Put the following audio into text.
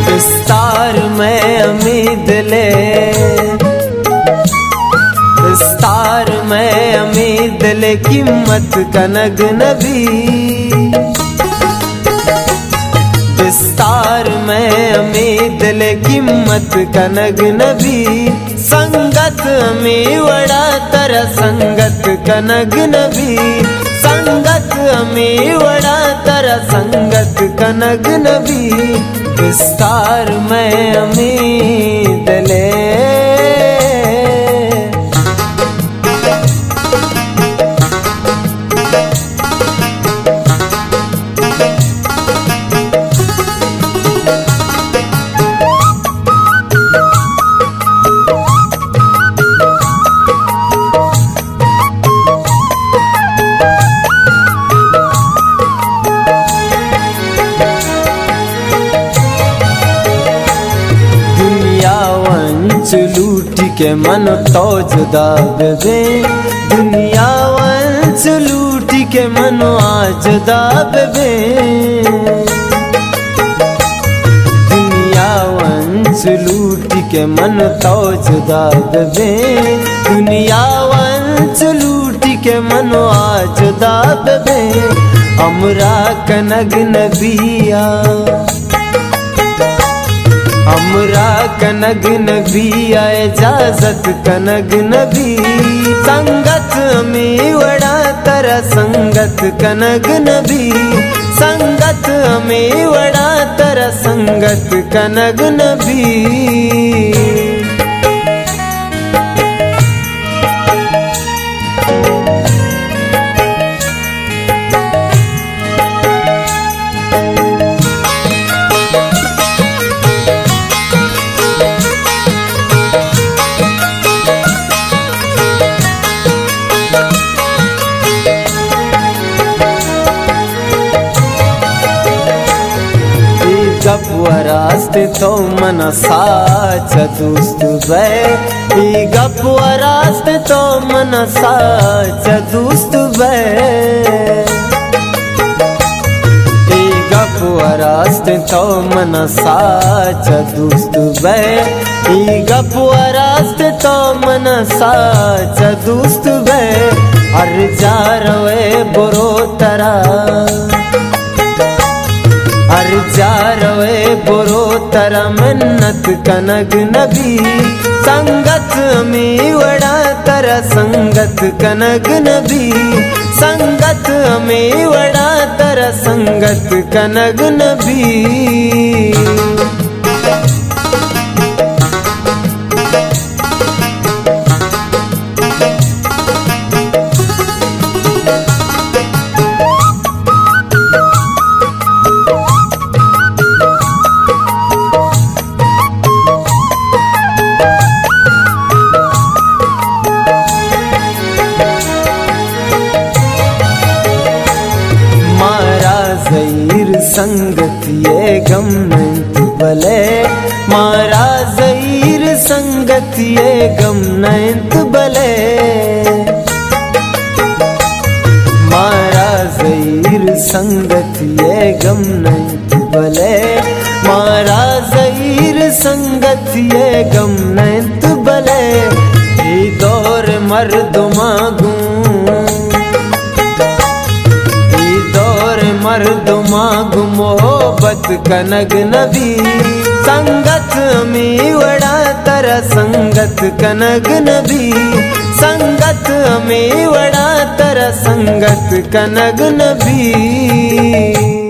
विस्तार में उम्मीद ले, विस्तार में उम्मीद ले कीमत का नग नबी। विस्तार में उम्मीद ले कीमत का नग नबी। संगत में वड़ा तर संगत का नग नबी। संगत में वड़ा तर संगत का नग नबी। विस्तार में उम्मीद ले, लूट के मन तो जुदा बेबे। दुनिया वंश लूट के मन जुदा बेबे। दुनिया वंश लूट के मन तो जुदा बेबे। दुनिया वंश लूट के मन जुदा बेबे। हमरा कनग नबिया, हमरा कनग नबी इजाजत कनग नबी। संगत में वड़ा तर संगत कनग नबी। संगत में वड़ा तर संगत कनग नबी। गपवरास्ते तो मन साच दोस्त बे। ई गपवरास्ते तो मन साच दोस्त बे। ई गपवरास्ते तो मन साच दोस्त बे। ई गपवरास्ते तो मन साच दोस्त बे। हर जा रवे बुरो तरा, हर जा रवे बुरो तरह मन्नत कनग नबी। संगत में वड़ा तर संगत कनग नबी। संगत में वड़ा तर संगत कनग नबी। संगत ये गम नैत बले। मारा ज़हीर संगत ये गम नैत बले। मारा ज़हीर संगत ये गम नैत बले। मारा ज़हीर संगत ये गम नैत बले। ई दौर मर्दुमागू, मर्दुमागु मोहब्बत कनग नबी। संगत में वड़ा तर संगत कनग नबी। संगत में वड़ा तर संगत कनग नबी।